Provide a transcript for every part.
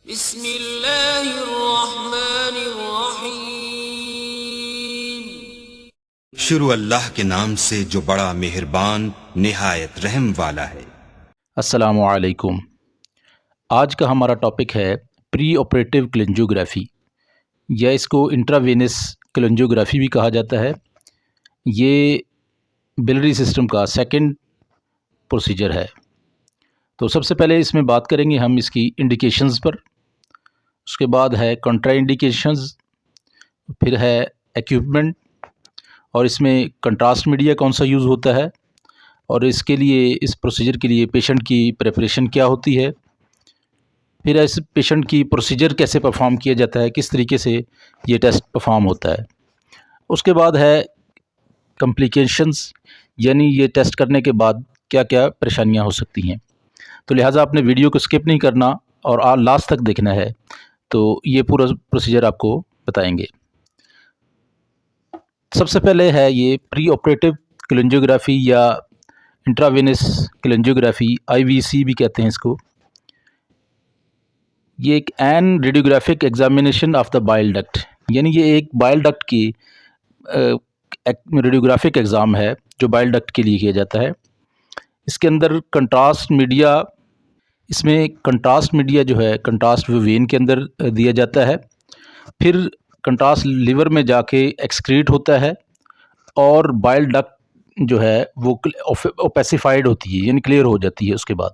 बिस्मिल्लाहिर्रहमानिर्रहीम। शुरू अल्लाह के नाम से जो बड़ा मेहरबान निहायत रहम वाला है। अस्सलामु अलैकुम। आज का हमारा टॉपिक है प्री ऑपरेटिव क्लेंजियोग्राफी या इसको इंट्रावेनस क्लेंजियोग्राफी भी कहा जाता है। ये बिलियरी सिस्टम का सेकंड प्रोसीजर है। तो सबसे पहले इसमें बात करेंगे हम इसकी इंडिकेशंस पर, उसके बाद है कॉन्ट्राइंडिकेशंस, फिर है इक्विपमेंट और इसमें कंट्रास्ट मीडिया कौन सा यूज़ होता है और इसके लिए इस प्रोसीजर के लिए पेशेंट की प्रिपरेशन क्या होती है, फिर इस पेशेंट की प्रोसीजर कैसे परफॉर्म किया जाता है, किस तरीके से ये टेस्ट परफॉर्म होता है। उसके बाद है कॉम्प्लिकेशंस, यानी ये टेस्ट करने के बाद क्या क्या परेशानियां हो सकती हैं। तो लिहाजा आपने वीडियो को स्किप नहीं करना और लास्ट तक देखना है, तो ये पूरा प्रोसीजर आपको बताएंगे। सबसे पहले है ये प्री ऑपरेटिव क्लेंजियोग्राफी या इंट्रावेनस क्लेंजियोग्राफी, आईवीसी भी कहते हैं इसको। ये एक an radiographic examination of the bile duct, यानी ये एक बाइल डक्ट की रेडियोग्राफिक एग्ज़ाम है जो बाइल डक्ट के लिए किया जाता है। इसके अंदर कंट्रास्ट मीडिया, इसमें कंट्रास्ट मीडिया जो है कंट्रास्ट वेन के अंदर दिया जाता है, फिर कंट्रास्ट लिवर में जाके एक्सक्रीट होता है और बाइल डक्ट जो है वो ओपेसिफाइड होती है, यानी क्लियर हो जाती है। उसके बाद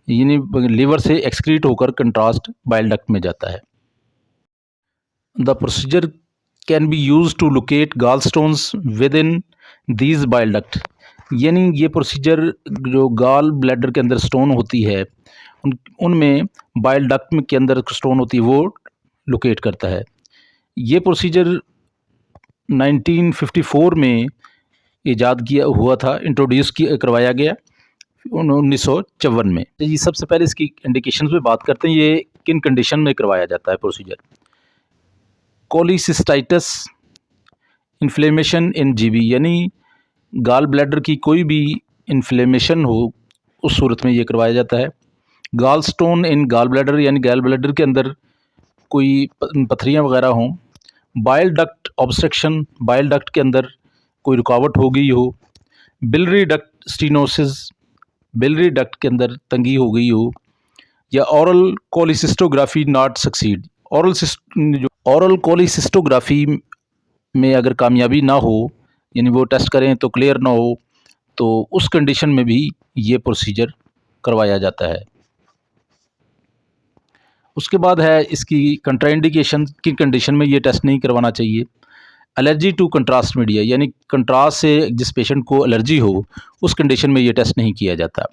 यानी लिवर से एक्सक्रीट होकर कंट्रास्ट बाइल डक्ट में जाता है। The procedure can be use to locate gall stones within these bile duct, यानी ये प्रोसीजर जो गॉल ब्लैडर के अंदर स्टोन होती है उनमें बाइल डक्ट में के अंदर स्टोन होती है वो लोकेट करता है। ये प्रोसीजर 1954 में ईजाद किया हुआ था, इंट्रोड्यूस करवाया गया 1954 में। ये सबसे पहले इसकी इंडिकेशंस पे बात करते हैं, ये किन कंडीशन में करवाया जाता है procedure. Cholecystitis, inflammation in GB, यानी गॉल ब्लैडर की कोई भी इन्फ्लेमेशन हो उस सूरत में ये करवाया जाता है। Gall stone in gall bladder, यानी गॉल ब्लैडर के अंदर कोई पथरियाँ वगैरह हों। Bile duct obstruction, bile duct के अंदर कोई रुकावट हो गई हो। Biliary duct stenosis, biliary duct के अंदर तंगी हो गई हो। या oral cholecystography not succeed, oral cholecystography में अगर कामयाबी ना हो, यानी वो टेस्ट करें तो क्लियर ना हो, तो उस कंडीशन में भी ये प्रोसीजर करवाया जाता है। उसके बाद है इसकी कंट्राइंडिकेशन की कंडीशन में ये टेस्ट नहीं करवाना चाहिए। एलर्जी टू कंट्रास्ट मीडिया, यानी कंट्रास्ट से जिस पेशेंट को एलर्जी हो उस कंडीशन में ये टेस्ट नहीं किया जाता।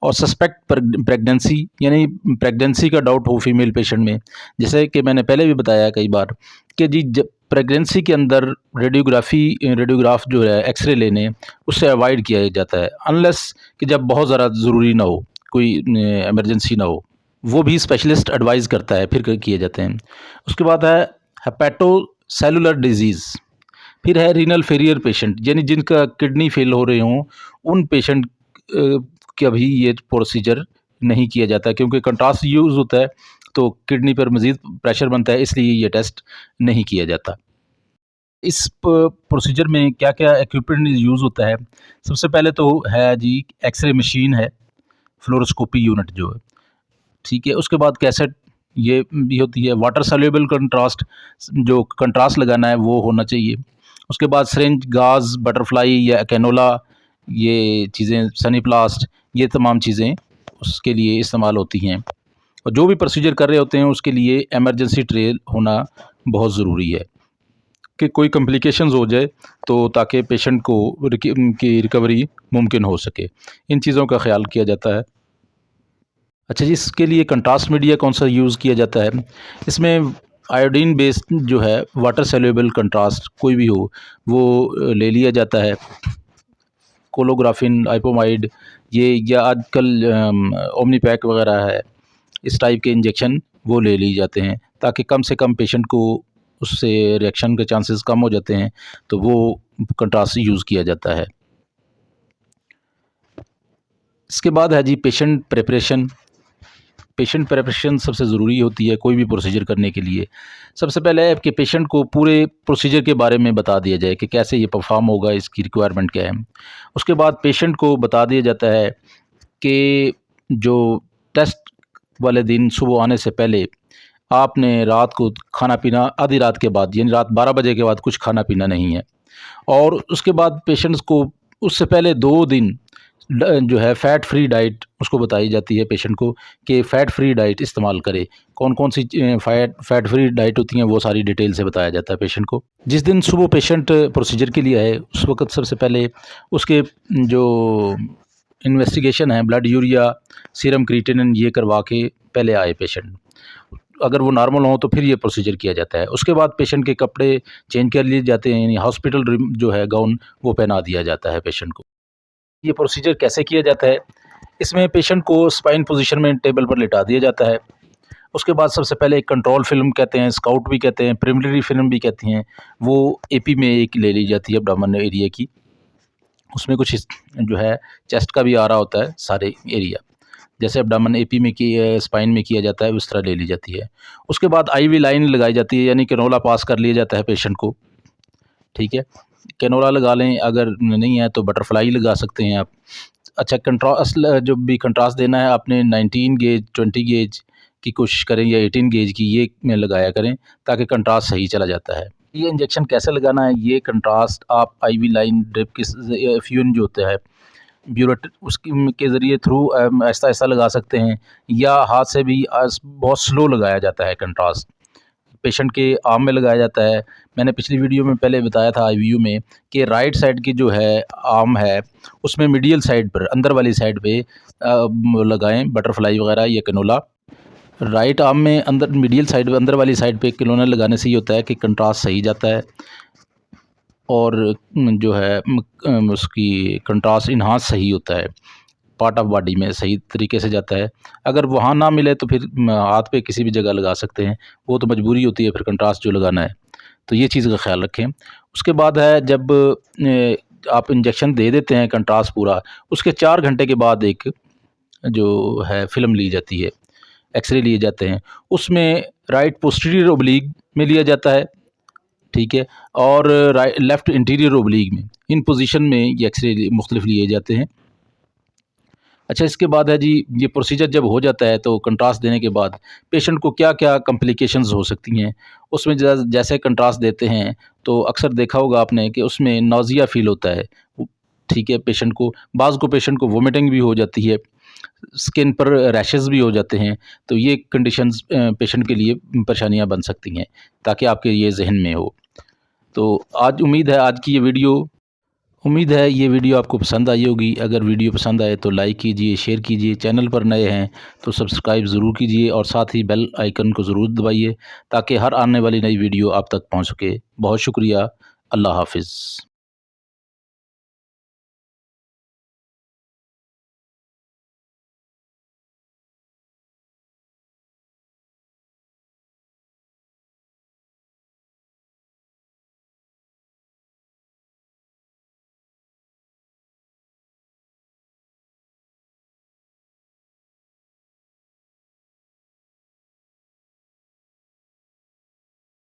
और सस्पेक्ट प्रेगनेंसी, यानी प्रेगनेंसी का डाउट हो फीमेल पेशेंट में, जैसे कि मैंने पहले भी बताया कई बार कि जी जब प्रेगनेंसी के अंदर रेडियोग्राफ जो है एक्सरे लेने उससे अवॉइड किया जाता है, अनलेस कि जब बहुत ज़्यादा ज़रूरी ना हो, कोई इमरजेंसी ना हो, वो भी स्पेशलिस्ट एडवाइस करता है फिर किए जाते हैं। उसके बाद है हेपेटोसेलुलर डिजीज़, फिर है रीनल फेलियर पेशेंट, यानी जिनका किडनी फेल हो रहे हों उन पेशेंट का भी ये प्रोसीजर नहीं किया जाता, क्योंकि कंट्रास्ट यूज़ होता है तो किडनी पर मज़ीद प्रेशर बनता है, इसलिए ये टेस्ट नहीं किया जाता। इस प्रोसीजर में क्या क्या इक्विपमेंट यूज़ होता है। सबसे पहले तो है जी एक्सरे मशीन है, फ्लोरोस्कोपी यूनिट जो है, ठीक है। उसके बाद कैसेट ये भी होती है। वाटर सॉल्युबल कंट्रास्ट, जो कंट्रास्ट लगाना है वो होना चाहिए। उसके बाद सिरिंज, गाज, बटरफ्लाई या कैनोला, ये चीज़ें, सनीप्लास्ट, ये तमाम चीज़ें उसके लिए इस्तेमाल होती हैं। और जो भी प्रोसीजर कर रहे होते हैं उसके लिए एमरजेंसी ट्रे होना बहुत ज़रूरी है कि कोई कॉम्प्लिकेशंस हो जाए तो ताकि पेशेंट को की रिकवरी मुमकिन हो सके। इन चीज़ों का ख्याल किया जाता है। अच्छा जी, इसके लिए कंट्रास्ट मीडिया कौन सा यूज़ किया जाता है। इसमें आयोडीन बेस्ड जो है वाटर सॉल्युबल कंट्रास्ट कोई भी हो वो ले लिया जाता है। कोलोग्राफिन, आइपोमाइड, ये या आजकल ओमनीपैक वगैरह है, इस टाइप के इंजेक्शन वो ले लिए जाते हैं ताकि कम से कम पेशेंट को उससे रिएक्शन के चांसेस कम हो जाते हैं, तो वो कंट्रास्ट यूज़ किया जाता है। इसके बाद है जी पेशेंट प्रिपरेशन। पेशेंट प्रेपरेशन सबसे ज़रूरी होती है कोई भी प्रोसीजर करने के लिए। सबसे पहले है कि पेशेंट को पूरे प्रोसीजर के बारे में बता दिया जाए कि कैसे ये परफॉर्म होगा, इसकी रिक्वायरमेंट क्या है। उसके बाद पेशेंट को बता दिया जाता है कि जो टेस्ट वाले दिन सुबह आने से पहले आपने रात को खाना पीना आधी रात के बाद यानी रात 12 बजे के बाद कुछ खाना पीना नहीं है। और उसके बाद पेशेंट्स को उससे पहले 2 दिन जो है फ़ैट फ्री डाइट उसको बताई जाती है पेशेंट को कि फ़ैट फ्री डाइट इस्तेमाल करे। कौन कौन सी फ़ैट फ्री डाइट होती हैं वो सारी डिटेल से बताया जाता है पेशेंट को। जिस दिन सुबह पेशेंट प्रोसीजर के लिए आए उस वक्त सबसे पहले उसके जो इन्वेस्टिगेशन है ब्लड यूरिया सीरम क्रिएटिनिन ये करवा के पहले आए पेशेंट। अगर वो नॉर्मल हो तो फिर ये प्रोसीजर किया जाता है। उसके बाद पेशेंट के कपड़े चेंज कर लिए जाते हैं यानी हॉस्पिटल जो है गाउन वो पहना दिया जाता है पेशेंट को। ये प्रोसीजर कैसे किया जाता है, इसमें पेशेंट को स्पाइन पोजीशन में टेबल पर लिटा दिया जाता है। उसके बाद सबसे पहले एक कंट्रोल फिल्म कहते हैं, स्काउट भी कहते हैं, प्रिलिमिनरी फिल्म भी कहती हैं, वो एपी में एक ले ली जाती है एब्डोमेन एरिया की। उसमें कुछ जो है चेस्ट का भी आ रहा होता है सारे एरिया, जैसे एब्डोमेन एपी में की स्पाइन में किया जाता है उस तरह ले ली जाती है। उसके बाद आईवी लाइन लगाई जाती है यानी कैनोला पास कर लिया जाता है पेशेंट को। ठीक है, कैनोला लगा लें, अगर नहीं है तो बटरफ्लाई लगा सकते हैं आप। अच्छा, कंट्रास्ट जो भी कंट्रास्ट देना है आपने 19 गेज 20 गेज की कोशिश करें या 18 गेज की ये में लगाया करें ताकि कंट्रास्ट सही चला जाता है। ये इंजेक्शन कैसे लगाना है, ये कंट्रास्ट आप आईवी लाइन ड्रिप के फ्यून जो होता है ब्यूरेट उसकी के ज़रिए थ्रू ऐसा ऐसा लगा सकते हैं या हाथ से भी बहुत स्लो लगाया जाता है कंट्रास्ट। पेशेंट के आर्म में लगाया जाता है। मैंने पिछली वीडियो में पहले बताया था आईवीयू में कि राइट साइड की जो है आर्म है उसमें मीडियल साइड पर अंदर वाली साइड पे लगाएं बटरफ्लाई वगैरह या कैनोला। राइट आर्म में अंदर मीडियल साइड पे अंदर वाली साइड पे कैनोला लगाने से ये होता है कि कंट्रास्ट सही जाता है और जो है उसकी कंट्रास्ट इन्हांस सही होता है, पार्ट ऑफ बॉडी में सही तरीके से जाता है। अगर वहाँ ना मिले तो फिर हाथ पे किसी भी जगह लगा सकते हैं, वो तो मजबूरी होती है फिर कंट्रास्ट जो लगाना है, तो ये चीज़ का ख्याल रखें। उसके बाद है जब आप इंजेक्शन दे देते हैं कंट्रास्ट पूरा, उसके 4 घंटे के बाद एक जो है फ़िल्म ली जाती है, एक्सरे लिए जाते हैं, उसमें राइट पोस्टीरियर ओब्लिक में लिया जाता है। ठीक है, और लेफ़्ट इंटीरियर ओब्लिक में, इन पोजीशन में ये एक्सरे मुख्तलिफ लिए जाते हैं। अच्छा, इसके बाद है जी ये प्रोसीजर जब हो जाता है तो कंट्रास्ट देने के बाद पेशेंट को क्या क्या कॉम्प्लिकेशंस हो सकती हैं। उसमें जैसे कंट्रास्ट देते हैं तो अक्सर देखा होगा आपने कि उसमें नौजिया फील होता है। ठीक है, पेशेंट को बाज़ को पेशेंट को वोमिटिंग भी हो जाती है, स्किन पर रैशेज़ भी हो जाते हैं, तो ये कंडीशंस पेशेंट के लिए परेशानियाँ बन सकती हैं, ताकि आपके ये जहन में हो। तो उम्मीद है ये वीडियो आपको पसंद आई होगी। अगर वीडियो पसंद आए तो लाइक कीजिए, शेयर कीजिए, चैनल पर नए हैं तो सब्सक्राइब ज़रूर कीजिए और साथ ही बेल आइकन को ज़रूर दबाइए ताकि हर आने वाली नई वीडियो आप तक पहुंच सके। बहुत शुक्रिया, अल्लाह हाफ़िज़।